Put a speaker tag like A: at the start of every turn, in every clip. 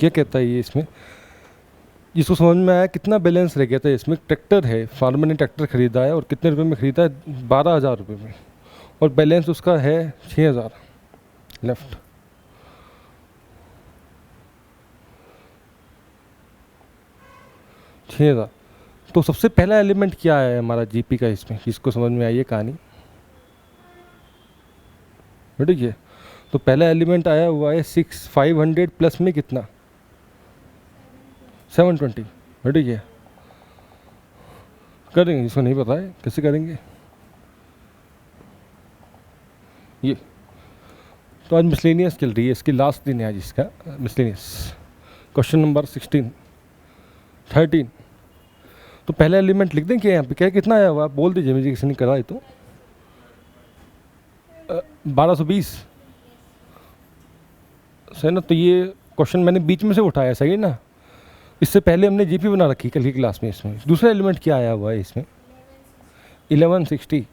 A: क्या कहता है ये इसमें, जिसको समझ में आया कितना बैलेंस रह गया था इसमें। ट्रैक्टर है, फार्मर ने ट्रैक्टर ख़रीदा है और कितने रुपए में ख़रीदा है, 12,000 रुपये में, और बैलेंस उसका है 6,000 लेफ्ट। तो सबसे पहला एलिमेंट क्या है हमारा जीपी का इसमें, जिसको समझ में आई है कहानी, ठीक है। तो पहला एलिमेंट आया हुआ है 500 प्लस में कितना, 720, ठीक है। करेंगे, जिसको नहीं पता है कैसे करेंगे ये। तो आज मिसलेनियस चल रही है, इसकी लास्ट दिन है आज इसका मिसलेनियस। Question number 13। तो पहला एलिमेंट लिख दें क्या यहाँ पे, क्या कितना आया हुआ, आप बोल दीजिए मुझे, किसी ने करा है तो 1220 सही ना। तो ये क्वेश्चन मैंने बीच में से उठाया, सही ना। इससे पहले हमने जीपी बना रखी कल की क्लास में। इसमें दूसरा एलिमेंट क्या आया हुआ है इसमें, 1160।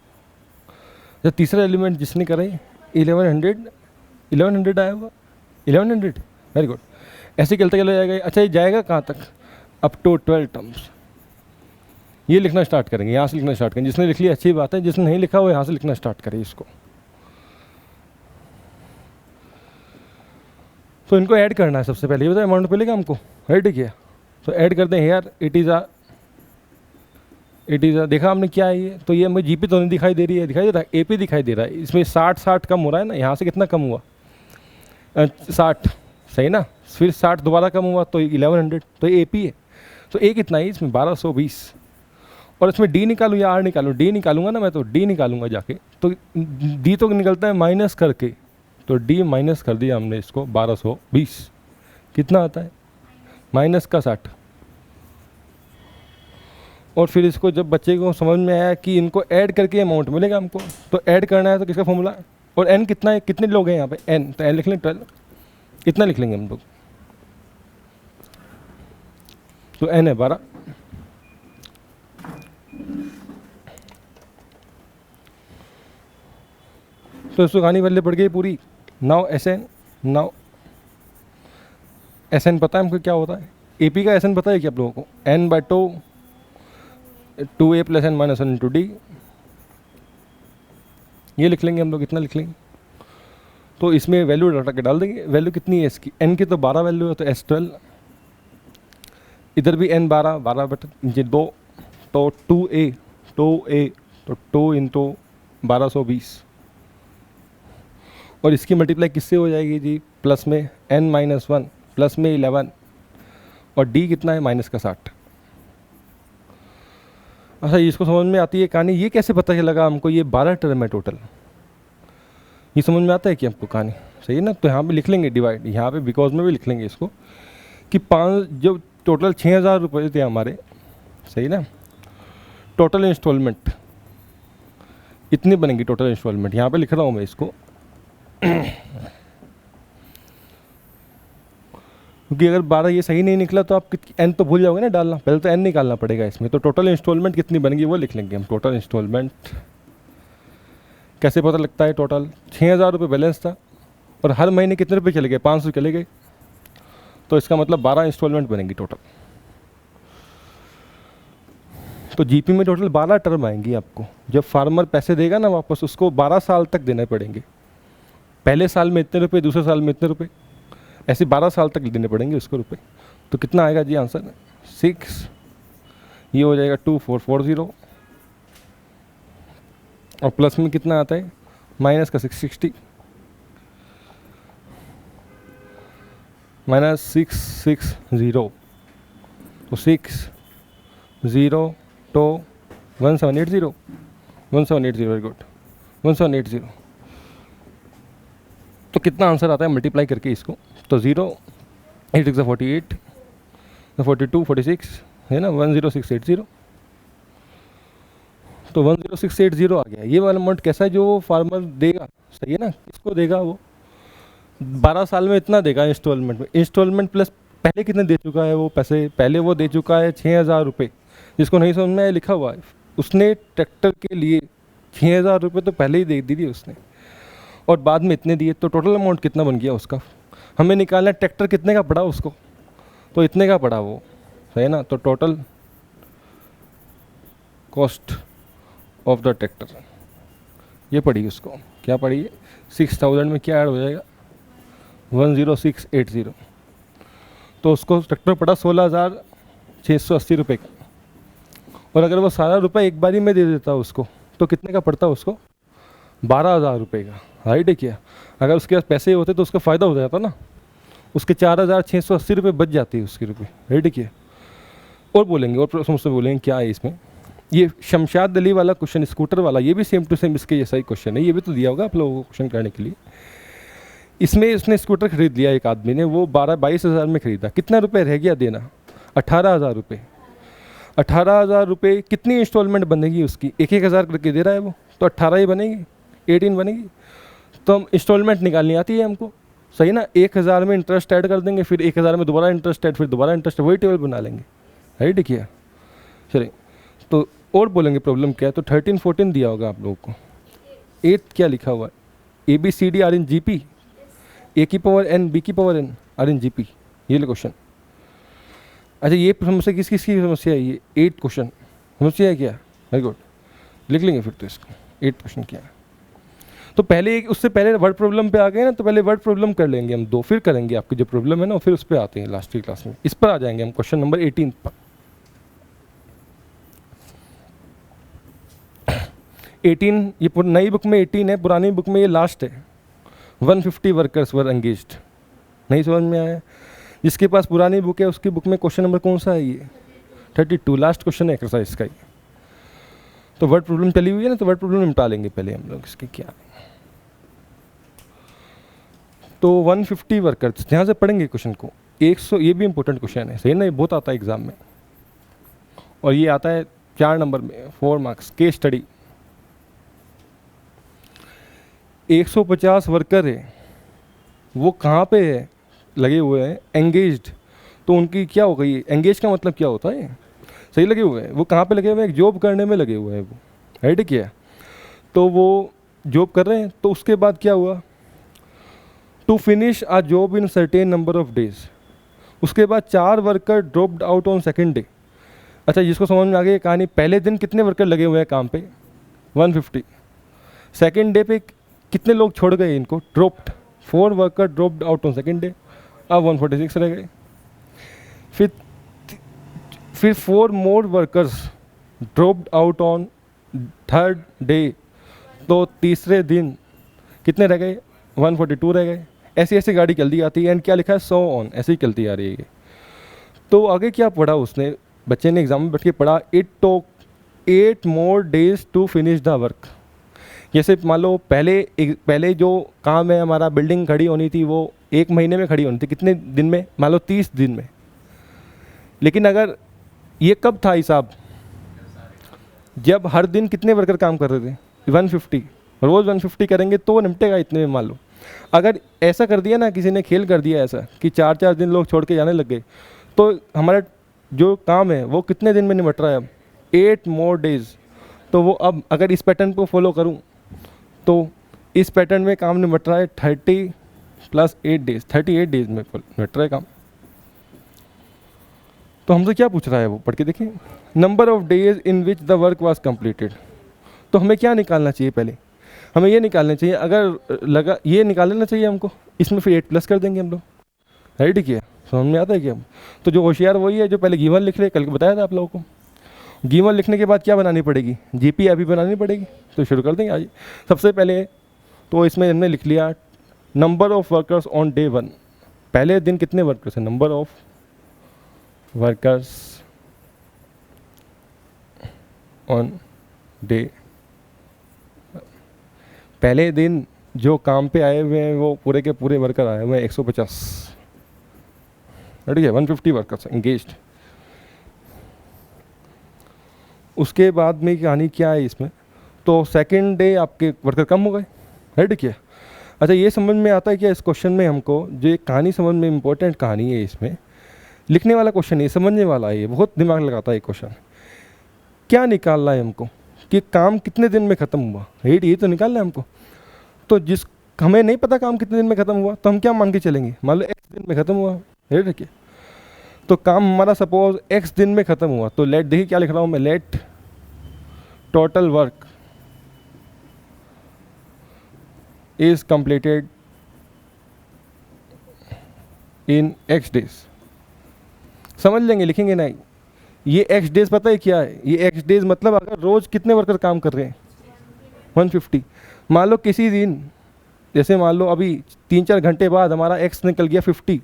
A: जब तीसरा एलिमेंट जिसने करा है 1100 आया हुआ, 1100, वेरी गुड। ऐसे चलता चला जाएगा। अच्छा, ये जाएगा कहाँ तक, अप टू 12 टर्म्स। ये लिखना स्टार्ट करेंगे, यहाँ से लिखना स्टार्ट करेंगे। जिसने लिख लिया अच्छी बात है, जिसने नहीं लिखा वो यहाँ से लिखना स्टार्ट करे इसको। तो इनको ऐड करना है सबसे पहले, ये बताया अमाउंट मिलेगा हमको, राइट है क्या। तो ऐड करते हैं यार, इट इज़ आ देखा हमने क्या है ये। तो ये हमें जीपी तो नहीं दिखाई दे रही है, दिखाई दे रहा है, एपी दिखाई दे रहा है। इसमें 60 कम हो रहा है ना, यहाँ से कितना कम हुआ, 60 सही ना। फिर 60 दोबारा कम हुआ तो 1100, तो एपी है। तो ए कितना है इसमें, 1220। और इसमें डी निकालूँ या आर निकालूँ, डी निकालूंगा ना मैं, तो डी निकालूंगा जाके। तो डी तो निकलता है माइनस करके, तो डी माइनस कर दिया हमने इसको, 1220 कितना आता है, माइनस का 60। और फिर इसको जब बच्चे को समझ में आया कि इनको ऐड करके अमाउंट मिलेगा हमको, तो ऐड करना है तो किसका फॉर्मूला, और एन कितना है, कितने लोग हैं यहाँ पे, एन, तो एन लिख लें 12, कितना लिख लेंगे हम लोग, तो एन है 12। तो इसको कहानी पहले पढ़ गई पूरी। नाउ एस एन पता है हमको क्या होता है, एपी का एस एन पता है क्या आप लोगों को, n by 2a plus n minus 1 into d. ये लिख लेंगे हम लोग, इतना लिख लेंगे। तो इसमें वैल्यू डाटा के डाल देंगे। वैल्यू कितनी है इसकी, एन की तो 12 वैल्यू है, तो एस 12, इधर भी एन 12 बटे नीचे 2, तो 2a तो 2 इंटू 1220। और इसकी मल्टीप्लाई किससे हो जाएगी जी, प्लस में n माइनस 1 प्लस में 11, और d कितना है, माइनस का 60। अच्छा, इसको समझ में आती है कहानी। ये कैसे पता चलेगा हमको, ये 12 टर्म है टोटल, ये समझ में आता है कि हमको कहानी, सही है ना। तो यहाँ पे लिख लेंगे डिवाइड, यहाँ पे बिकॉज में भी लिख लेंगे इसको, कि 5 जो टोटल 6,000 रुपये थे हमारे, सही ना। टोटल इंस्टॉलमेंट इतनी बनेंगी, टोटल इंस्टॉलमेंट यहाँ पे लिख रहा हूँ मैं इसको, क्योंकि अगर 12 ये सही नहीं निकला तो आप एन तो भूल जाओगे ना डालना, पहले तो एन निकालना पड़ेगा इसमें। तो टोटल इंस्टॉलमेंट कितनी बनेगी वो लिख लेंगे हम। टोटल इंस्टॉलमेंट कैसे पता लगता है, टोटल 6,000 रुपये बैलेंस था, और हर महीने कितने रुपये चले गए, 500 चले गए, तो इसका मतलब 12 इंस्टॉलमेंट बनेंगी टोटल। तो जीपी में टोटल 12 टर्म आएंगी आपको। जब फार्मर पैसे देगा ना वापस, उसको 12 साल तक देने पड़ेंगे। पहले साल में इतने रुपए, दूसरे साल में इतने रुपए, ऐसे 12 साल तक देने पड़ेंगे उसको रुपए। तो कितना आएगा जी आंसर, 6, ये हो जाएगा 2440, और प्लस में कितना आता है, माइनस का 660, माइनस 660, तो 60 तो 1780, 1780, वेरी गुड, 1780। तो कितना आंसर आता है मल्टीप्लाई करके इसको, तो 0 8 6 48, 42 46 है ना, 10680। तो 10680 आ गया। ये वाला अमाउंट कैसा है जो फार्मर देगा, सही है ना, किसको देगा वो, 12 साल में इतना देगा इंस्टॉलमेंट में। इंस्टॉलमेंट प्लस पहले कितने दे चुका है वो पैसे, पहले वो दे चुका है 6,000 रुपये। जिसको नहीं समझ में आया लिखा हुआ है, उसने ट्रैक्टर के लिए 6,000 रुपये तो पहले ही दे दी उसने, और बाद में इतने दिए। तो टोटल अमाउंट कितना बन गया उसका, हमें निकालना है ट्रैक्टर कितने का पड़ा उसको, तो इतने का पड़ा वो, है ना। तो total cost of the tractor ये पड़ी उसको, क्या पड़ी है 6000 में क्या ऐड हो जाएगा 10680। तो उसको ट्रैक्टर पड़ा 16,680 रुपये का। और अगर वो सारा रुपये एक बारी में दे देता उसको तो कितने का पड़ता उसको 12,000 रुपये का, राइट है क्या। अगर उसके पास पैसे होते तो उसका फ़ायदा हो जाता ना, उसके 4,680 रुपये बच जाते हैं उसके रुपये, राइट है क्या। और बोलेंगे और समझ से बोलेंगे क्या है इसमें, ये शमशाद अली वाला क्वेश्चन स्कूटर वाला, ये भी सेम टू सेम इसके जैसा ही क्वेश्चन है, ये भी तो दिया होगा आप लोगों को क्वेश्चन करने के लिए। इसमें उसने स्कूटर खरीद लिया एक आदमी ने, वो 22,000 में खरीदा, कितना रुपये रह गया देना 18,000 रुपये। 18,000 रुपये कितनी इंस्टॉलमेंट बनेगी उसकी, 1,000 करके दे रहा है वो, तो 18 ही बनेगी, 18 बनेगी। तो हम इंस्टॉलमेंट निकालनी आती है हमको, सही ना। 1,000 में इंटरेस्ट ऐड कर देंगे, फिर 1,000 में दोबारा इंटरेस्ट ऐड, फिर दोबारा इंटरेस्ट, वही टेबल बना लेंगे, राइट किया। चलिए तो और बोलेंगे प्रॉब्लम क्या है, तो 13 14 दिया होगा आप लोगों को। 8 क्या लिखा हुआ है, ABCD are in GP, A की पावर N B की power N are in GP, ये ले क्वेश्चन। अच्छा ये समस्या किस किस की समस्या है, ये 8 क्वेश्चन समस्या है क्या, वेरी गुड, लिख लेंगे फिर तो इसको 8 क्वेश्चन क्या है। तो पहले उससे पहले वर्ड प्रॉब्लम पे आ गए ना, तो पहले वर्ड प्रॉब्लम कर लेंगे हम 2, फिर करेंगे आपकी जो प्रॉब्लम है ना, फिर उस पर आते हैं लास्ट की क्लास में, इस पर आ जाएंगे हम क्वेश्चन नंबर 18 पर। 18 ये नई बुक में 18 है, पुरानी बुक में ये लास्ट है। 150 वर्कर्स वर एंगेज्ड, नहीं समझ में आया। जिसके पास पुरानी बुक है उसकी बुक में क्वेश्चन नंबर कौन सा है, ये 32, लास्ट क्वेश्चन है एक्सरसाइज का ही। तो वर्ड प्रॉब्लम चली हुई है ना, तो वर्ड प्रॉब्लम निपटा लेंगे पहले हम लोग इसके क्या। तो 150 वर्कर्स ध्यान से पढ़ेंगे क्वेश्चन को, 100, ये भी इंपॉर्टेंट क्वेश्चन है, सही ना, ये बहुत आता है एग्जाम में, और ये आता है 4 नंबर में 4 मार्क्स केस स्टडी। 150 वर्कर है, वो कहाँ पे है लगे हुए हैं, एंगेज्ड, तो उनकी क्या हो गई, एंगेज का मतलब क्या होता है, सही लगे हुए हैं, वो कहाँ पे लगे हुए हैं, जॉब करने में लगे हुए हैं वो, राइट किया। तो वो जॉब कर रहे हैं, तो उसके बाद क्या हुआ, to finish a job in certain number of days. उसके बाद 4 worker dropped out on second day. अच्छा जिसको समझ में आ गई कहानी, पहले दिन कितने वर्कर लगे हुए हैं काम पे 150, सेकेंड डे पे कितने लोग छोड़ गए इनको, dropped, 4 worker dropped out on second day, अब 146 रह गए। फिर 4 more workers dropped out on third day, तो तीसरे दिन कितने रह गए 142 रह गए। ऐसी ऐसी गाड़ी चलती आती है, एंड क्या लिखा है सो ऑन, ऐसे ही चलती आ रही है। तो आगे क्या पढ़ा उसने, बच्चे ने एग्जाम में बैठ के पढ़ा, it took 8 more days to finish the work. जैसे मान लो पहले जो काम है हमारा, बिल्डिंग खड़ी होनी थी वो 1 महीने में खड़ी होनी थी, कितने दिन में, मान लो 30 दिन में। लेकिन अगर ये कब था हिसाब, जब हर दिन कितने वर्कर काम कर रहे थे 150, रोज़ 150 करेंगे तो निपटेगा इतने में। मान लो अगर ऐसा कर दिया ना, किसी ने खेल कर दिया ऐसा कि 4-4 दिन लोग छोड़ के जाने लग गए, तो हमारा जो काम है वो कितने दिन में निपट रहा है अब 8 मोर डेज। तो वो अब अगर इस पैटर्न को फॉलो करूं तो इस पैटर्न में काम निपट रहा है 30 + 8 डेज, 38 डेज में निपट रहा है काम। तो हमसे क्या पूछ रहा है वो, पढ़ के देखिए, number of days in which the work was completed. तो हमें क्या निकालना चाहिए, पहले हमें ये निकालना चाहिए, अगर लगा ये निकाल लेना चाहिए हमको, इसमें फिर 8+ कर देंगे हम लोग, राइट किया, समझ में आता है क्या। तो जो होशियार वही है जो पहले गिवन लिख ले, कल बताया था आप लोगों को। गिवन लिखने के बाद क्या बनानी पड़ेगी, जीपी अभी बनानी पड़ेगी। तो शुरू कर देंगे आज। सबसे पहले तो इसमें हमने लिख लिया number of workers on day 1, पहले दिन कितने वर्कर्स हैं, number of workers on day, पहले दिन जो काम पे आए हुए हैं वो पूरे के पूरे वर्कर आए हुए हैं 150, ठीक है, 150 वर्कर्स एंगेज्ड। उसके बाद में कहानी क्या है इसमें, तो सेकंड डे आपके वर्कर कम हो गए, राइट किया। अच्छा ये समझ में आता है क्या इस क्वेश्चन में हमको, जो एक कहानी समझ में, इंपॉर्टेंट कहानी है इसमें, लिखने वाला क्वेश्चन है, समझने वाला है, ये बहुत दिमाग लगाता है क्वेश्चन। क्या निकालना है हमको कि काम कितने दिन में ख़त्म हुआ, राइट, ये तो निकालना है हमको। तो जिस हमें नहीं पता काम कितने दिन में ख़त्म हुआ, तो हम क्या मान के चलेंगे, मान लो x दिन में ख़त्म हुआ, राइट किया। तो काम हमारा सपोज x दिन में ख़त्म हुआ, तो लेट, देखिए क्या लिख रहा हूँ मैं, let total work is completed in x days. समझ लेंगे, लिखेंगे नहीं। ये x डेज पता है क्या है, ये x डेज मतलब अगर रोज़ कितने वर्कर काम कर रहे हैं 150। मान लो किसी दिन, जैसे मान लो अभी 3-4 घंटे बाद हमारा x निकल गया 50,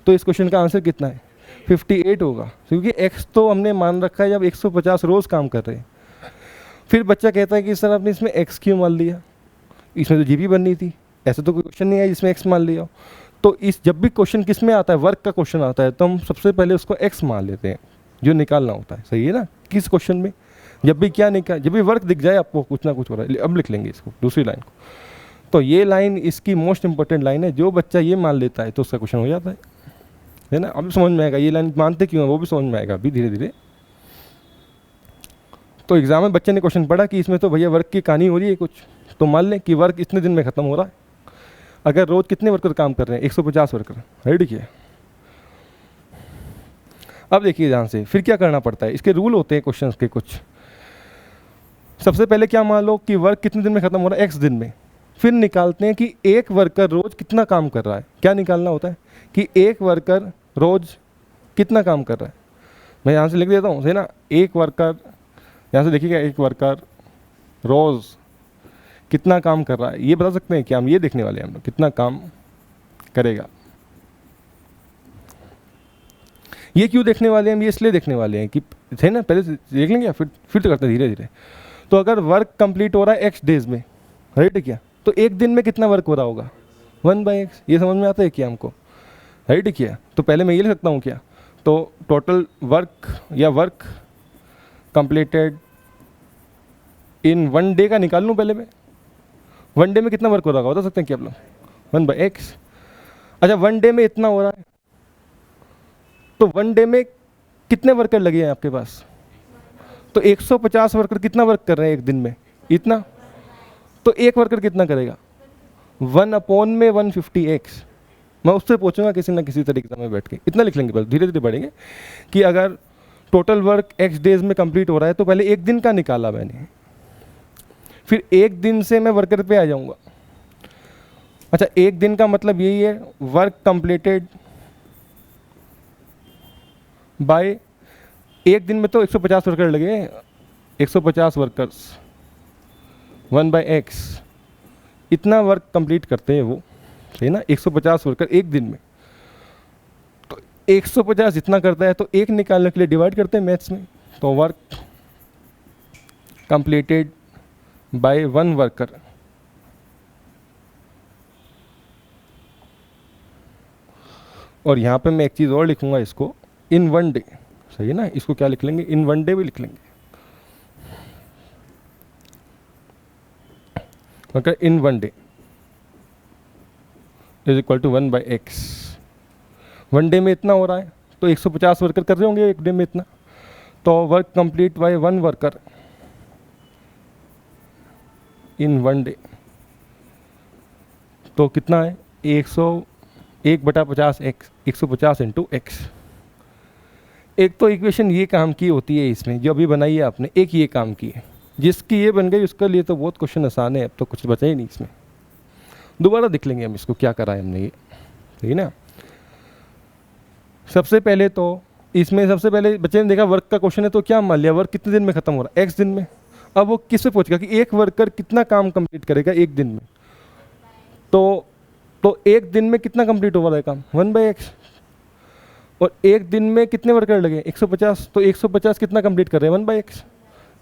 A: तो इस क्वेश्चन का आंसर कितना है 58 होगा, क्योंकि x तो हमने मान रखा है जब 150 रोज़ काम कर रहे हैं। फिर बच्चा कहता है कि सर आपने इसमें x क्यों मान लिया, इसमें तो जीपी बननी थी, ऐसा तो कोई क्वेश्चन नहीं है जिसमें x मान लिया हो। तो इस जब भी क्वेश्चन किस में आता है, वर्क का क्वेश्चन आता है, तो हम सबसे पहले उसको x मान लेते हैं जो निकालना होता है, सही है ना। किस क्वेश्चन में जब भी क्या निकाल, जब भी वर्क दिख जाए आपको कुछ ना कुछ हो रहा है। अब लिख लेंगे इसको, दूसरी लाइन को। तो ये लाइन इसकी मोस्ट इंपॉर्टेंट लाइन है, जो बच्चा ये मान लेता है तो उसका क्वेश्चन हो जाता है ना। अब समझ में आएगा ये लाइन मानते क्यों है, वो भी समझ में आएगा अभी धीरे धीरे। तो एग्जाम में बच्चे ने क्वेश्चन पढ़ा कि इसमें तो भैया वर्क की कहानी हो रही है कुछ, तो मान लें कि वर्क इतने दिन में ख़त्म हो रहा है। अगर रोज़ कितने वर्कर काम कर रहे हैं 150 वर्कर, रेडी किया। अब देखिए ध्यान से, फिर क्या करना पड़ता है, इसके रूल होते हैं क्वेश्चंस के कुछ। सबसे पहले क्या मान लो कि वर्क कितने दिन में ख़त्म हो रहा है, x दिन में। फिर निकालते हैं कि एक वर्कर रोज़ कितना काम कर रहा है। क्या निकालना होता है कि एक वर्कर रोज़ कितना काम कर रहा है। मैं यहाँ से लिख देता हूँ, सही ना। एक वर्कर, यहाँ से देखिएगा, एक वर्कर रोज़ कितना काम कर रहा है, ये बता सकते हैं क्या हम, ये देखने वाले हैं हम लोग कितना काम करेगा। ये क्यों देखने वाले हैं हम, ये इसलिए देखने वाले हैं कि थे ना, पहले से देख लेंगे फिर तो करते हैं धीरे धीरे। तो अगर वर्क कंप्लीट हो रहा है x डेज में, राइट किया, तो एक दिन में कितना वर्क हो रहा होगा 1/x। ये समझ में आता है क्या हमको, राइट किया। तो पहले मैं ये लिख सकता हूँ क्या, तो टोटल वर्क या वर्क कंप्लीटेड इन 1 डे का निकाल लूँ पहले मैं। 1 डे में कितना वर्क हो रहा होगा बता सकते हैं क्या आप लोग, 1/x। अच्छा 1 डे में इतना हो रहा है, तो 1 डे में कितने वर्कर लगे हैं आपके पास, तो 150 वर्कर कितना वर्क कर रहे हैं एक दिन में, इतना। तो एक वर्कर कितना करेगा 1/150x। मैं उससे पूछूंगा किसी ना किसी तरीके से, में बैठ के इतना लिख लेंगे, बस धीरे धीरे बढ़ेंगे कि अगर टोटल वर्क x डेज में कंप्लीट हो रहा है, तो पहले एक दिन का निकाला मैंने, फिर एक दिन से मैं वर्कर पे आ जाऊंगा। अच्छा एक दिन का मतलब यही है, वर्क कंप्लीटेड बाय, एक दिन में तो 150 वर्कर लगे, 150 वर्कर्स 1/x, इतना वर्क कंप्लीट करते हैं वो, सही ना। 150 वर्कर एक दिन में, तो 150 इतना करता है, तो एक निकालने के लिए डिवाइड करते हैं मैथ्स में, तो वर्क कंप्लीटेड बाय 1 वर्कर। और यहाँ पे मैं एक चीज़ और लिखूंगा इसको, इन 1 डे, सही है ना। इसको क्या लिख लेंगे, इन 1 डे भी लिख लेंगे, मतलब in 1 day is equal to 1/x। 1 day में इतना हो रहा है, तो 150 वर्कर कर रहे होंगे एक डे में इतना, तो work complete bye 1 worker in 1 day, तो कितना है 101/50x, 150 इंटू x। एक तो इक्वेशन ये काम की होती है इसमें, जो अभी बनाई है आपने, एक ये काम की है, जिसकी ये बन गई उसके लिए तो बहुत क्वेश्चन आसान है। अब तो कुछ बचा ही नहीं इसमें, दोबारा देख लेंगे हम इसको क्या करा है हमने ये, ठीक है ना। सबसे पहले तो इसमें सबसे पहले बच्चे ने देखा वर्क का क्वेश्चन है, तो क्या मान लिया वर्क कितने दिन में खत्म हो रहा है, x दिन में। अब वो किससे पूछेगा कि एक वर्कर कितना काम कंप्लीट करेगा एक दिन में, तो एक दिन में कितना कंप्लीट हो रहा है काम 1/x। और एक दिन में कितने वर्कर लगे 150, तो 150 कितना कंप्लीट कर रहे हैं 1/x।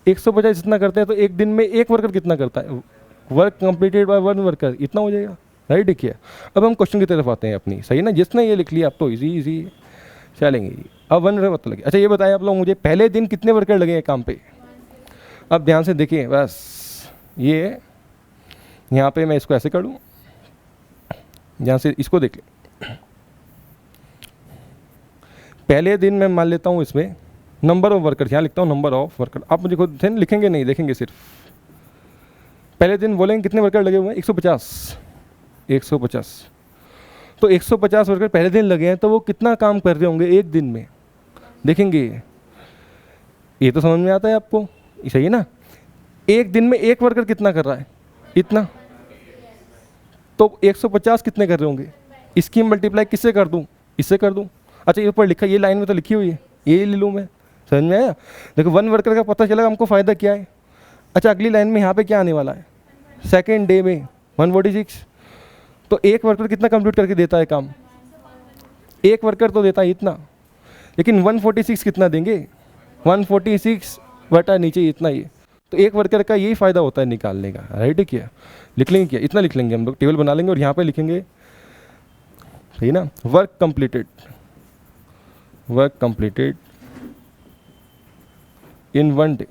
A: 150 इतना करते हैं, तो एक दिन में एक वर्कर कितना करता है, वर्क कंप्लीटेड बाय 1 वर्कर, इतना हो जाएगा, राइट। देखिए अब हम क्वेश्चन की तरफ आते हैं अपनी, सही ना। जिसने ये लिख लिया अब तो इजी चलेंगे जी। अब 1 वर्कर पता लगे। अच्छा ये बताएं आप लोग मुझे, पहले दिन कितने वर्कर लगे हैं काम पे। अब ध्यान से देखिए, बस ये यहाँ पे मैं इसको ऐसे कर दूँ, यहाँ से इसको देख ले। पहले दिन मैं मान लेता हूँ इसमें नंबर ऑफ वर्कर, यहाँ लिखता हूँ नंबर ऑफ वर्कर। आप मुझे खुद लिखेंगे नहीं, देखेंगे सिर्फ। पहले दिन बोलेंगे कितने वर्कर लगे हुए हैं 150। तो 150 वर्कर पहले दिन लगे हैं, तो वो कितना काम कर रहे होंगे एक दिन में, देखेंगे। ये तो समझ में आता है आपको, सही है ना। एक दिन में एक वर्कर कितना कर रहा है, इतना। तो 150 कितने कर रहे होंगे, इसकी मल्टीप्लाई किससे कर दूं, इससे कर दूं। अच्छा, ये ऊपर लिखा, ये लाइन में तो लिखी हुई है, ये ले लूँ मैं, समझ में आया। देखो 1 वर्कर का पता चला हमको फ़ायदा क्या है। अच्छा, अगली लाइन में यहाँ पे क्या आने वाला है, सेकेंड डे में 146। तो एक वर्कर कितना कंप्लीट करके देता है काम, एक वर्कर तो देता है इतना, लेकिन 146 कितना देंगे, 146 बटा नीचे इतना ही। तो एक वर्कर का यही फ़ायदा होता है निकालने का, राइट है। क्या लिख लेंगे, क्या इतना लिख लेंगे हम लोग, टेबल बना लेंगे और यहाँ पे लिखेंगे, सही ना, work completed, work completed in 1 day.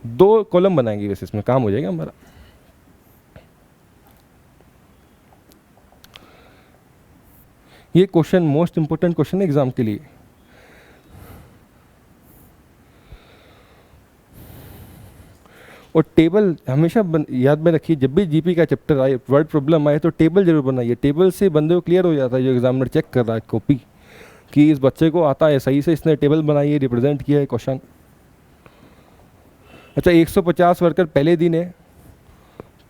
A: 2 column बनाएंगे वैसे, इसमें काम हो जाएगा हमारा। ये क्वेश्चन मोस्ट इंपोर्टेंट क्वेश्चन है एग्जाम के लिए। और टेबल हमेशा याद में रखिए, जब भी जीपी का चैप्टर आए, वर्ड प्रॉब्लम आए, तो टेबल जरूर बनाइए। टेबल से बंदे को क्लियर हो जाता है, जो एग्जामिनर चेक कर रहा है कॉपी, कि इस बच्चे को आता है सही से, इसने टेबल बनाई है, रिप्रेजेंट किया है क्वेश्चन। अच्छा, 150 वर्कर पहले दिन है,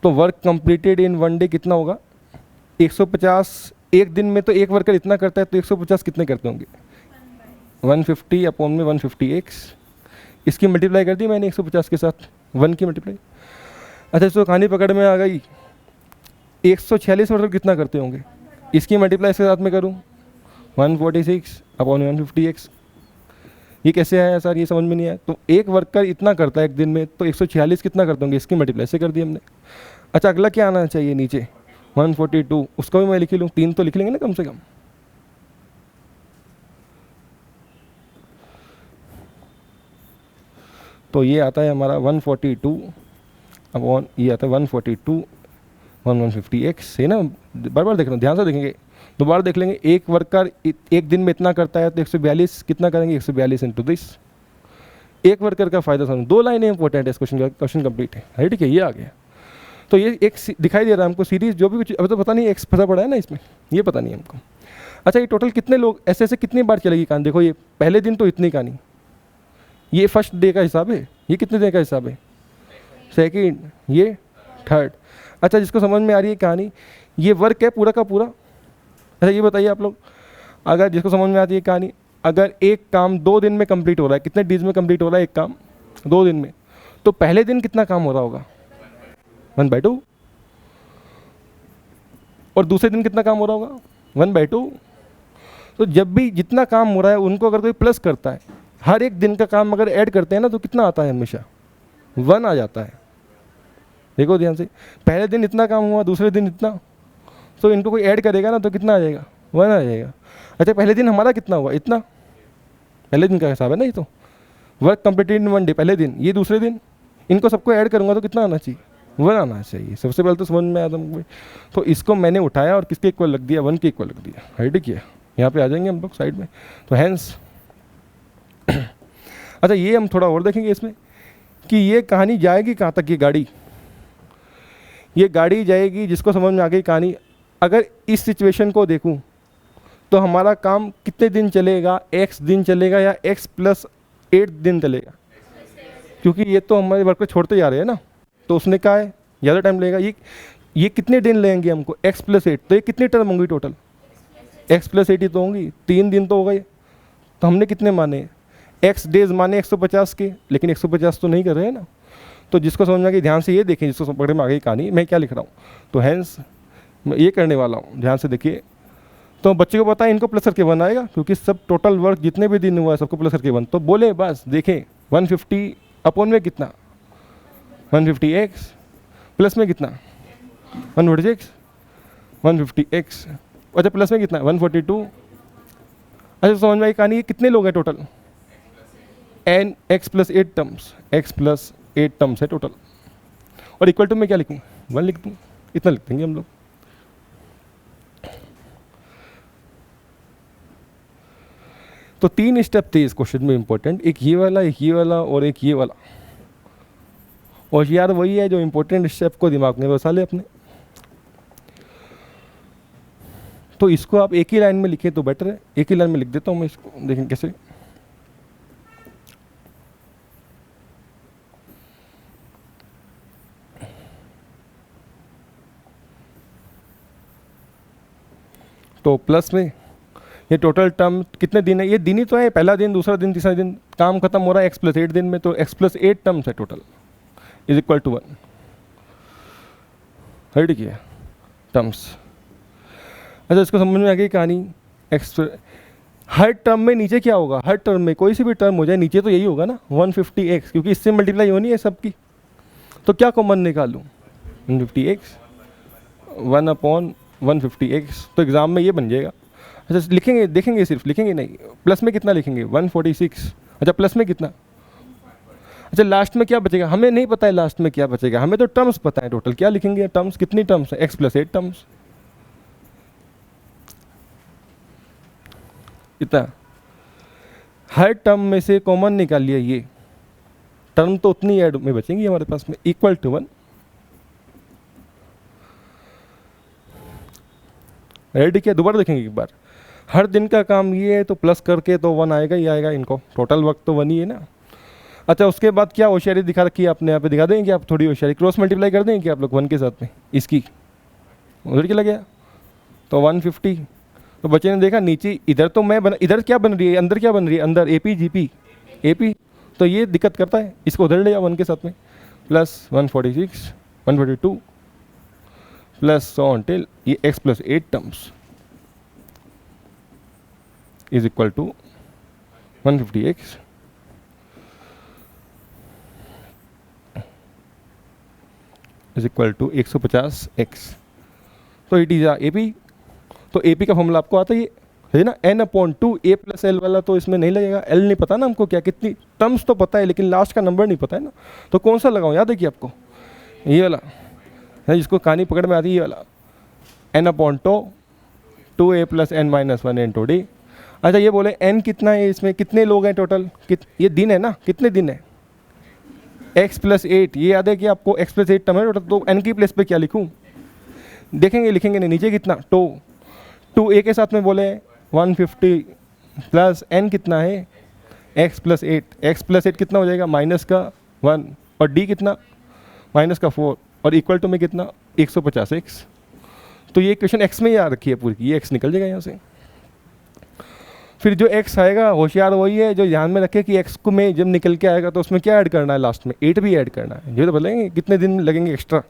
A: तो वर्क कंप्लीटेड इन 1 डे कितना होगा, 150 एक दिन में, तो एक वर्कर इतना करता है, तो 150 कितने करते होंगे, 150 अपॉन में 150x। इसकी मल्टीप्लाई कर दी मैंने 150 के साथ, 1 की मल्टीप्लाई। अच्छा, इसको कहानी पकड़ में आ गई, 146 वर्कर कितना करते होंगे, इसकी मल्टीप्लाई इसके साथ में करूँ, 146 अपॉन 150x। ये कैसे आया सर, ये समझ में नहीं आया। तो एक वर्कर इतना करता है एक दिन में, तो 146 कितना करते होंगे, इसकी मल्टीप्लाई से कर दी हमने। अच्छा, अगला क्या आना चाहिए नीचे, 142, उसको भी मैं लिख लूँ, 3 तो लिख लेंगे ना कम से कम। तो ये आता है हमारा 142 अपॉन, ये आता है 142 150x, है ना। बार बार देख रहा हूँ, ध्यान से देखेंगे, दोबारा देख लेंगे। एक वर्कर एक दिन में इतना करता है, तो 142 कितना करेंगे, 142 इंटू दिस। एक वर्कर का फायदा समझो, 2 लाइनें इंपॉर्टेंट है इस क्वेश्चन का, क्वेश्चन कंप्लीट है, राइट। ठीक है, ये आ गया। तो ये एक दिखाई दे रहा है हमको सीरीज, जो भी कुछ अभी तो पता नहीं, एक्स फंसा पड़ा है ना इसमें, ये पता नहीं हमको। अच्छा, ये टोटल कितने लोग ऐसे ऐसे कितनी बार चलेगी कहानी, देखो ये पहले दिन तो इतनी कहानी, ये फर्स्ट डे का हिसाब है, ये कितने डे का हिसाब है, सेकेंड, ये थर्ड। अच्छा, जिसको समझ में आ रही है कहानी, ये वर्क है पूरा का पूरा। अच्छा, ये बताइए आप लोग, अगर जिसको समझ में आती है कहानी, अगर एक काम 2 दिन में कंप्लीट हो रहा है, कितने डेज में कंप्लीट हो रहा है एक काम, 2 दिन में, तो पहले दिन कितना काम हो रहा होगा, 1/2। और दूसरे दिन कितना काम हो रहा होगा, 1/2। तो जब भी जितना काम हो रहा है, उनको अगर कोई प्लस करता है, हर एक दिन का काम अगर ऐड करते हैं ना, तो कितना आता है, हमेशा 1 आ जाता है। देखो ध्यान से, पहले दिन इतना काम हुआ, दूसरे दिन इतना, तो इनको कोई ऐड करेगा ना, तो कितना आ जाएगा, 1 आ जाएगा। अच्छा, पहले दिन हमारा कितना हुआ, इतना, पहले दिन का हिसाब है ना ये। तो वर्क कंप्लीटेड इन 1 डे, पहले दिन, ये दूसरे दिन, इनको सबको ऐड करूँगा तो कितना आना चाहिए, 1 आना चाहिए। सबसे पहले तो समझ में आया तुमको। तो इसको मैंने उठाया और किसके इक्वल रख दिया, 1 के इक्वल रख दिया, राइट किया। यहाँ पे आ जाएंगे हम लोग साइड में, तो हैंस। अच्छा, ये हम थोड़ा और देखेंगे इसमें कि ये कहानी जाएगी कहाँ तक, ये गाड़ी जाएगी, जिसको समझ में आ गई कहानी। अगर इस सिचुएशन को देखूं, तो हमारा काम कितने दिन चलेगा, x दिन चलेगा या x + 8 दिन चलेगा, क्योंकि ये तो हमारे वर्क को छोड़ते जा रहे हैं ना, तो उसने कहा है ज़्यादा टाइम लगेगा। ये कितने दिन लेंगे हमको, x + 8, तो ये कितनी टर्म होंगी टोटल, x + 8 ही तो होंगी, 3 दिन तो हो गए। तो हमने कितने माने, x डेज माने 150 के, लेकिन 150 तो नहीं कर रहे हैं ना। तो जिसको समझ में आ गई, ध्यान से ये देखें, जिसको पकड़ में आ गई कहानी, मैं क्या लिख रहा हूँ। तो हैंस मैं ये करने वाला हूँ, ध्यान से देखिए। तो बच्चे को पता है इनको प्लस करके 1 आएगा, क्योंकि सब टोटल वर्क जितने भी दिन हुआ है सबको प्लस करके 1। तो बोले बस देखें, 150 अपॉन में कितना, 150x, प्लस में कितना, 146, 150x, अच्छा प्लस में कितना, 142। अच्छा, समझ में आई कहानी, ये कितने लोग हैं total, n x + 8 terms, x + 8 terms है टोटल। और इक्वल टू में क्या लिखूँ, 1 लिख दूँ, इतना लिख देंगे हम लोग। तो 3 स्टेप थे इस क्वेश्चन में इंपॉर्टेंट, एक ये वाला, एक ये वाला और एक ये वाला। और यार वही है जो इंपॉर्टेंट स्टेप को दिमाग में बसा ले अपने। तो इसको आप एक ही लाइन में लिखें तो बेटर है, एक ही लाइन में लिख देता हूँ मैं इसको, देखें कैसे। तो प्लस में ये टोटल टर्म कितने दिन है, ये दिन ही तो है, पहला दिन, दूसरा दिन, तीसरा दिन, काम खत्म हो रहा है x+8 दिन में, तो x+8 टर्म्स है टोटल, इज इक्वल टू 1। ठीक है टर्म्स। अच्छा, इसको समझ में आ गई कहानी। हर टर्म में नीचे क्या होगा, हर टर्म में कोई सी भी टर्म हो जाए नीचे तो यही होगा ना 150x, क्योंकि इससे मल्टीप्लाई होनी है सबकी। तो क्या कॉमन निकालूँ, 150x 1/150x, तो एग्ज़ाम में ये बन जाएगा। अच्छा लिखेंगे, देखेंगे सिर्फ, लिखेंगे नहीं, प्लस में कितना लिखेंगे 146। अच्छा प्लस में कितना, अच्छा लास्ट में क्या बचेगा, हमें नहीं पता है लास्ट में क्या बचेगा, हमें तो टर्म्स पता है टोटल, क्या लिखेंगे टर्म्स, कितनी टर्म्स है, x+8 टर्म्स, इतना। हर टर्म में से कॉमन निकाल लिया, ये टर्म तो उतनी ऐड में बचेंगी हमारे पास में, इक्वल टू 1। रेडी किया, दोबारा देखेंगे एक बार। हर दिन का काम ये है तो प्लस करके तो 1 आएगा ही आएगा, इनको टोटल वक्त तो 1 ही है ना। अच्छा उसके बाद क्या होशियारी दिखा रखी है आपने, यहाँ पे दिखा देंगे कि आप थोड़ी होशियारी, क्रॉस मल्टीप्लाई कर देंगे कि आप लोग 1 के साथ में, इसकी उधर चला गया तो 150, तो बच्चे ने देखा नीचे, इधर तो मैं इधर क्या बन रही है, अंदर क्या बन रही है, अंदर AP GP AP, तो ये दिक्कत करता है, इसको उधर ले जाओ 1 के साथ में, प्लस 146 142 प्लस सो ऑन ये x+8 terms is equal to 150x is equal to 150x। तो इट इज AP। तो AP का फॉर्मूला आपको आता ही है ना, n/2 a+l वाला, तो इसमें नहीं लगेगा, l नहीं पता ना हमको क्या कितनी टर्म्स तो पता है लेकिन लास्ट का नंबर नहीं पता है ना, तो कौन सा लगाऊं, याद है कि आपको ये वाला है जिसको कहानी पकड़ में आती है, ये वाला n/2 2a + n-1 * d। अच्छा ये बोले n कितना है, इसमें कितने लोग हैं टोटल, ये दिन है ना, कितने दिन है, x+8, ये याद है कि आपको x+8 टर्म है टोटल, तो n की प्लेस पे क्या लिखूं, देखेंगे लिखेंगे नहीं, नीचे कितना 2a के साथ में बोले 150 प्लस n कितना है x+8 कितना हो जाएगा, -1 और d कितना -4 और इक्वल टू में कितना 150x। तो ये इक्वेशन x में ही आ रखी है पूरी, ये x निकल जाएगा यहाँ से। फिर जो x आएगा, होशियार वही है जो ध्यान में रखे कि x को में जब निकल के आएगा तो उसमें क्या ऐड करना है, लास्ट में 8 भी ऐड करना है, ये तो बोलेंगे कितने दिन लगेंगे एक्स्ट्रा।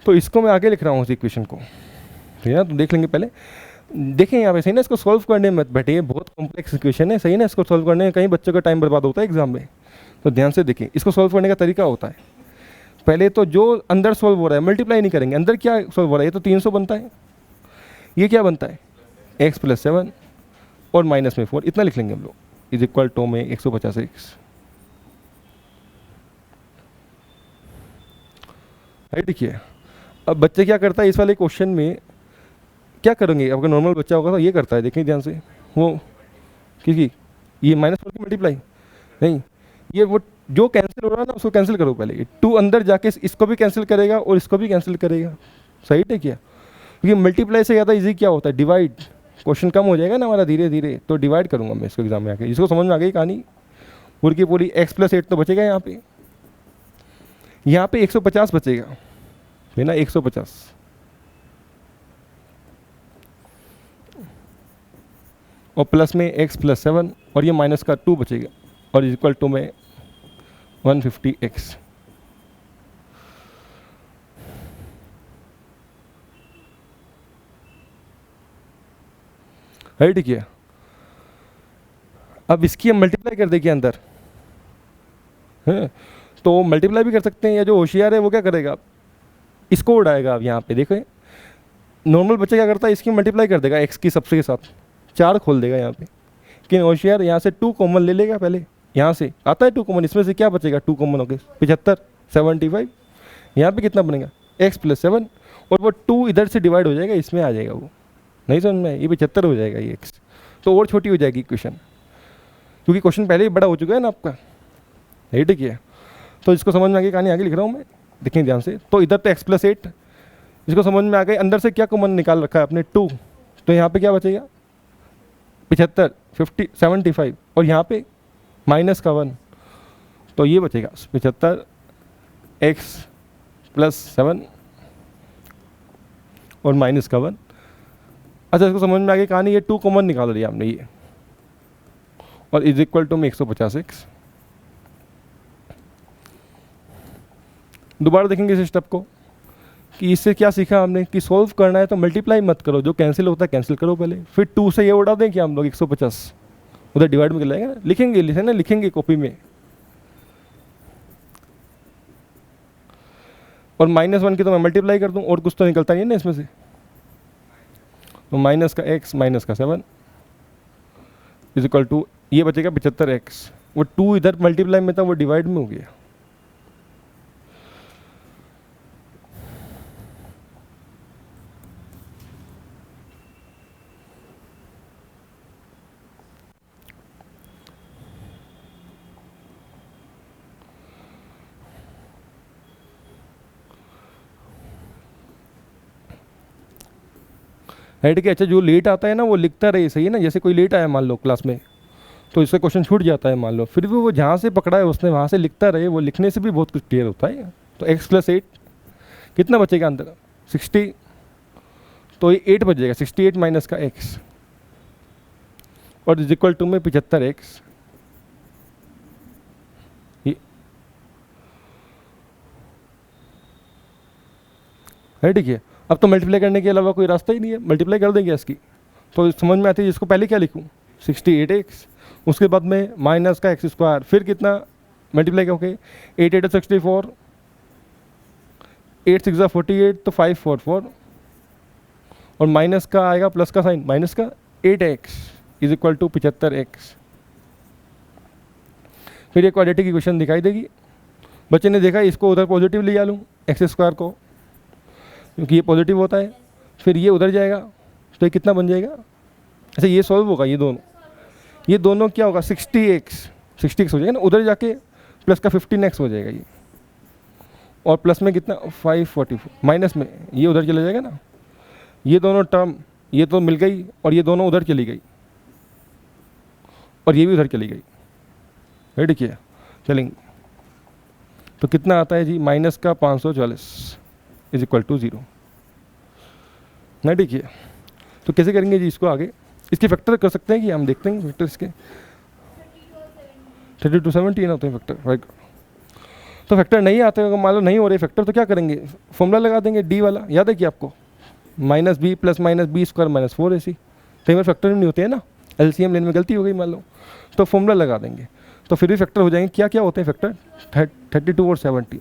A: तो इसको मैं आगे लिख रहा हूँ उस इक्वेशन को, ठीक है ना, तो देख लेंगे पहले, देखें यहाँ पे, सही ना, इसको सॉल्व करने में मत बैठिए, बहुत कॉम्प्लेक्स इक्वेशन है, सही ना, इसको सॉल्व करने में कहीं बच्चों का टाइम बर्बाद होता है एग्जाम में, तो ध्यान से देखिए। इसको सॉल्व करने का तरीका होता है, पहले तो जो अंदर सॉल्व हो रहा है मल्टीप्लाई नहीं करेंगे, अंदर क्या सॉल्व हो रहा है, ये तो 300 बनता है, ये क्या बनता है x+7 और -4, इतना लिख लेंगे हम लोग, इज इक्वल टू में 150x। देखिए अब बच्चे क्या करता है इस वाले क्वेश्चन में, क्या करेंगे, अगर नॉर्मल बच्चा होगा तो ये करता है, देखें ध्यान से, वो क्योंकि ये -4 की मल्टीप्लाई नहीं, ये वो जो कैंसिल हो रहा है ना उसको कैंसिल करो पहले, 2 अंदर जाके इसको भी कैंसिल करेगा और इसको भी कैंसिल करेगा, सही है क्या, क्योंकि मल्टीप्लाई से ज़्यादा इजी क्या होता है, डिवाइड, क्वेश्चन कम हो जाएगा ना हमारा धीरे धीरे, तो डिवाइड करूँगा मैं इसको एग्जाम में आके, इसको समझ में आ गई कहानी पूरी की पूरी। x+8 तो बचेगा यहाँ पे 150 बचेगा, है ना, 150 और प्लस में x+7 और ये माइनस का 2 बचेगा और इक्वल टू में 150x। है ठीक है, अब इसकी हम मल्टीप्लाई कर देंगे अंदर, है तो मल्टीप्लाई भी कर सकते हैं, या जो होशियार है वो क्या करेगा, इसको उड़ाएगा। अब यहाँ पे देखो, नॉर्मल बच्चा क्या करता है, इसकी मल्टीप्लाई कर देगा x की सबसे के साथ, 4 खोल देगा यहाँ पे, लेकिन होशियार यहाँ से 2 कॉमन ले लेगा, पहले यहाँ से आता है 2 कॉमन, इसमें से क्या बचेगा, 2 कॉमन हो गए 75 75, यहाँ पे कितना बनेगा x+7 और वो 2 इधर से डिवाइड हो जाएगा, इसमें आ जाएगा, वो नहीं समझ में, ये 75 हो जाएगा ये x, तो और छोटी हो जाएगी इक्वेशन, क्योंकि क्वेश्चन पहले ही बड़ा हो चुका है ना आपका, नहीं ठीक है। तो इसको समझ में आगे कहानी आगे लिख रहा हूँ मैं, देखें ध्यान से, तो इधर तो x+8, इसको समझ में आ गई। अंदर से क्या कॉमन निकाल रखा है आपने 2, तो यहाँ पे क्या बचेगा 75, 50, 75 और यहाँ पे माइनस का 1, तो ये बचेगा 75 x प्लस 7 और माइनस का 1। अच्छा इसको समझ में आ गई कहानी, ये 2 कॉमन निकाल लिया हमने ये, और इज इक्वल टू में 150x। दोबारा देखेंगे इस स्टेप को कि इससे क्या सीखा हमने कि सोल्व करना है तो मल्टीप्लाई मत करो, जो कैंसिल होता है कैंसिल करो पहले, फिर 2 से ये उड़ा दें कि हम लोग 150 उधर डिवाइड में लाएंगे ना, लिखेंगे कॉपी में, और -1 की तो मैं मल्टीप्लाई कर दूं, और कुछ तो निकलता नहीं है ना इसमें से, तो माइनस का x माइनस का 7 इज इक्वल टू ये बचेगा 75x, वो 2 इधर मल्टीप्लाई में था वो डिवाइड में हो गया। हेड के अच्छा जो लेट आता है ना वो लिखता रहे, सही है ना, जैसे कोई लेट आया मान लो क्लास में तो इससे क्वेश्चन छूट जाता है मान लो, फिर भी वो जहाँ से पकड़ा है उसने वहाँ से लिखता रहे, वो लिखने से भी बहुत कुछ क्लियर होता है। तो x प्लस 8 कितना बचेगा अंदर 60, तो ये 8 बचेगा 68 माइनस का x और इज इक्वल टू में 75x। है ठीक है। अब तो मल्टीप्लाई करने के अलावा कोई रास्ता ही नहीं है, मल्टीप्लाई कर देंगे इसकी, तो समझ में आती है। इसको पहले क्या लिखूँ 68x, उसके बाद में माइनस का x स्क्वायर, फिर कितना मल्टीप्लाई करके 8 8 64, 8 6 48 तो 544, और माइनस का आएगा प्लस का साइन, माइनस का 8x is equal to 75x। फिर ये क्वाड्रेटिक इक्वेशन दिखाई देगी। बच्चे ने देखा इसको उधर पॉजिटिव ले जा लूँ एक्स स्क्वायर को, क्योंकि ये पॉजिटिव होता है, फिर ये उधर जाएगा तो ये कितना बन जाएगा, अच्छा ये सॉल्व होगा, ये दोनों क्या होगा 60x हो जाएगा ना, उधर जाके प्लस का 15x हो जाएगा ये, और प्लस में कितना 544, माइनस में ये उधर चला जाएगा ना, ये दोनों टर्म ये तो मिल गई और ये दोनों उधर चली गई और ये भी उधर चली गई, है ठीक है। चलेंगे तो कितना आता है जी माइनस का 540 इज इक्वल टू 0, ना ठीक है। तो कैसे करेंगे जी इसको आगे, इसके फैक्टर कर सकते हैं कि हम देखते हैं फैक्टर इसके 32 17 होते हैं फैक्टर, राइट। तो फैक्टर नहीं आते अगर मान लो नहीं हो रहे फैक्टर, तो क्या करेंगे फॉर्मूला लगा देंगे डी वाला, याद है कि आपको -b plus -b square -4ac, कई बार फैक्टर नहीं होते हैं ना, एलसीएम लेने में गलती हो गई मान लो, तो फॉर्मूला लगा देंगे तो फिर भी फैक्टर हो जाएंगे। क्या क्या होते हैं फैक्टर 32 और 17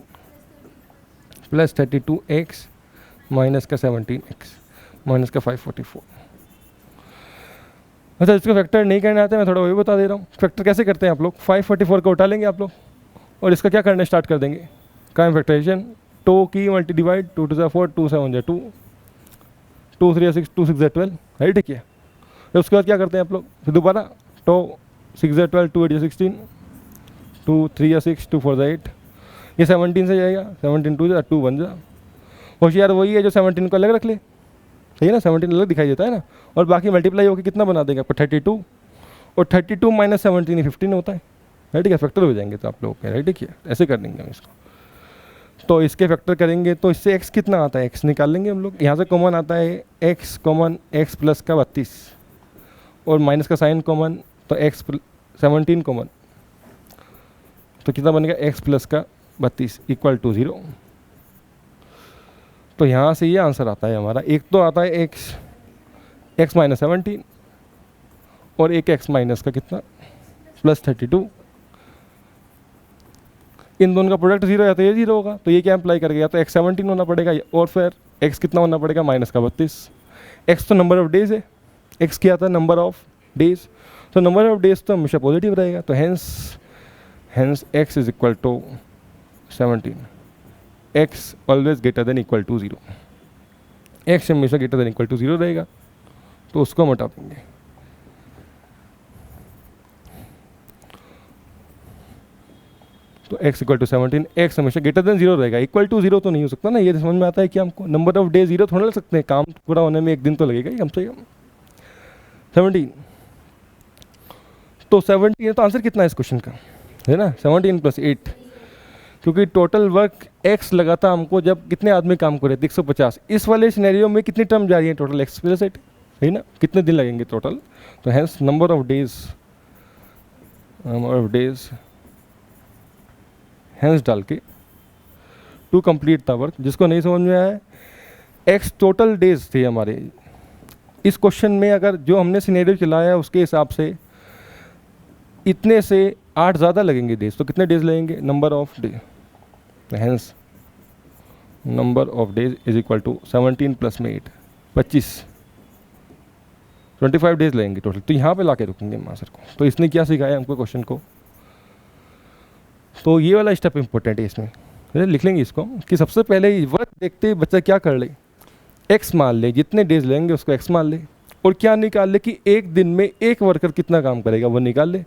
A: प्लस 32x माइनस का 17x माइनस का 544। अच्छा इसको फैक्टर नहीं करने आते, मैं थोड़ा वही बता दे रहा हूँ। फैक्टर कैसे करते हैं आप लोग, 544 को उठा लेंगे आप लोग और इसका क्या करना स्टार्ट कर देंगे, काइम फैक्टराइजेशन, 2 की मल्टी डिवाइड, 2 2 4, 2 7 2, 2 3 6, 2 6 12, है ठीक है। तो उसके बाद क्या करते हैं आप लोग, फिर दोबारा 2 6 12, 2 8 16, 2 3 6, 2 4 8, ये 17 से जाएगा, 17 2 2 बन जा। होशियार वही है जो 17 को अलग रख ले, सही है ना, 17 अलग दिखाई देता है ना, और बाकी मल्टीप्लाई होकर कितना बना देगा आपको 32, और 32 माइनस 17 15 होता है, राइट है, फैक्टर हो जाएंगे तो आप लोग के, राइट है, ऐसे कर देंगे हम इसको। तो इसके फैक्टर करेंगे तो इससे x कितना आता है, x निकाल लेंगे हम लोग, यहाँ से कॉमन आता है x कॉमन, x प्लस का 32 और माइनस का साइन कॉमन, तो x 17 कॉमन, तो कितना बनेगा x प्लस का 32 इक्वल टू 0। तो यहाँ से ये आंसर आता है हमारा, एक तो आता है x माइनस 17 और एक x माइनस का कितना प्लस 32, इन दोनों का प्रोडक्ट 0 है तो ये 0 होगा, तो ये क्या अप्लाई कर गया, तो x 17 होना पड़ेगा और फिर x कितना होना पड़ेगा माइनस का 32। x तो नंबर ऑफ डेज है, x क्या था नंबर ऑफ डेज, तो नंबर ऑफ डेज तो हमेशा पॉजिटिव रहेगा, तो hence x is equal to 17, x always greater than equal to 0, x हमेशा ग्रेटर देन इक्वल टू 0 रहेगा, तो उसको हम हटा देंगे। तो x इक्वल टू 17, x हमेशा ग्रेटर देन 0 रहेगा, इक्वल टू 0 तो नहीं हो सकता ना, ये समझ में आता है कि हमको नंबर ऑफ डे 0 थोड़ा ले सकते हैं, काम पूरा होने में एक दिन तो लगेगा ही कम से कम। 17, तो 17 तो आंसर कितना है इस क्वेश्चन का, है ना 17 + 8, क्योंकि टोटल वर्क x लगा था हमको जब कितने आदमी काम कर रहे थे 150। इस वाले सिनेरियो में कितनी टर्म जा रही है टोटल x + 8, है ना, कितने दिन लगेंगे टोटल, तो hence number of days hence डाल के टू कंप्लीट द वर्क। जिसको नहीं समझ में आया, x टोटल डेज थे हमारे इस क्वेश्चन में, अगर जो हमने सिनेरियो चलाया है उसके हिसाब से इतने से 8 ज़्यादा लगेंगे डेज, तो कितने डेज लगेंगे, number of day, hence number of days is equal to 17 + 8 25, 25 days लगेंगे टोटल। तो यहाँ पे ला के रुकेंगे हम आंसर को। तो इसने क्या सिखाया हमको क्वेश्चन को, तो ये वाला स्टेप इंपॉर्टेंट है इसमें, लिख लेंगे इसको कि सबसे पहले वर्क देखते ही बच्चा क्या कर ले, एक्स मान ले, जितने डेज लेंगे उसको एक्स मान ले, और क्या निकाल ले कि एक दिन में एक वर्कर कितना काम करेगा वो निकाल ले।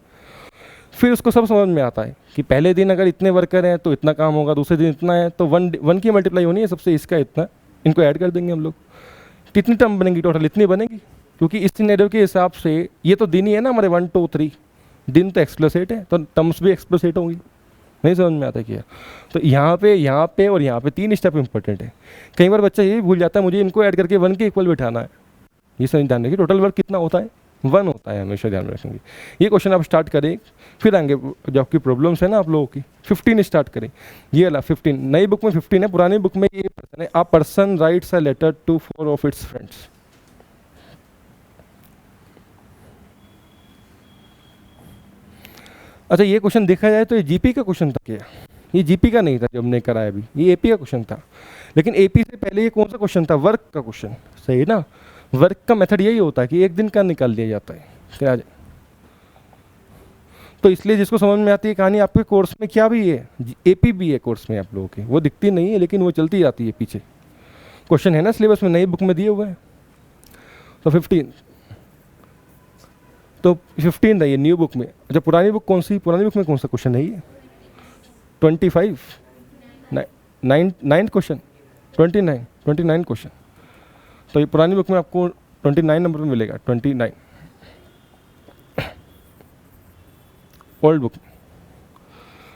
A: फिर उसको सब समझ में आता है कि पहले दिन अगर इतने वर्कर हैं तो इतना काम होगा, दूसरे दिन इतना है तो वन की मल्टीप्लाई होनी है सबसे, इसका इतना, इनको ऐड कर देंगे हम लोग, कितनी टर्म बनेंगी टोटल, इतनी बनेगी, क्योंकि इस सिनेरियो के हिसाब से ये तो दिन ही है ना हमारे 1 2 3 दिन, तो x + 8 है, तो टर्म्स भी x + 8 होंगी। नहीं समझ में आता क्या, तो यहाँ पे और यहाँ पे 3 स्टेप इंपॉर्टेंट है। कई बार बच्चा यही भूल जाता है मुझे इनको ऐड करके 1 के इक्वल बिठाना है, ये समझ ध्यान रखिए, टोटल वर्क कितना होता है 1 होता है, हमेशा ध्यान रखेंगे। ये क्वेश्चन आप स्टार्ट करें, फिर आएंगे जो आपकी प्रॉब्लम्स है ना आप लोगों की, 15 स्टार्ट करें। ये वाला 15 नई बुक में 15 है, पुरानी बुक में ये पर्सन है, a person writes a letter to 4 of its friends. अच्छा, ये क्वेश्चन देखा जाए तो ये जीपी का क्वेश्चन था क्या, ये जीपी का नहीं था जो हमने कराया अभी, ये एपी का क्वेश्चन था। लेकिन एपी से पहले ये कौन सा क्वेश्चन था, वर्क का क्वेश्चन, सही ना। वर्क का मेथड यही होता है कि एक दिन का निकाल दिया जाता है, क्या तो इसलिए जिसको समझ में आती है कहानी, आपके कोर्स में क्या भी है, एपी भी है कोर्स में आप लोगों के, वो दिखती नहीं है लेकिन वो चलती जाती है पीछे, क्वेश्चन है ना सिलेबस में, नई बुक में दिए हुए हैं। तो 15 था ये न्यू बुक में। अच्छा, पुरानी बुक कौन सी, पुरानी बुक में कौन सा क्वेश्चन है ये, 25 9 क्वेश्चन, 29 क्वेश्चन। तो ये पुरानी बुक में आपको 29 नंबर में मिलेगा, 29 ओल्ड बुक।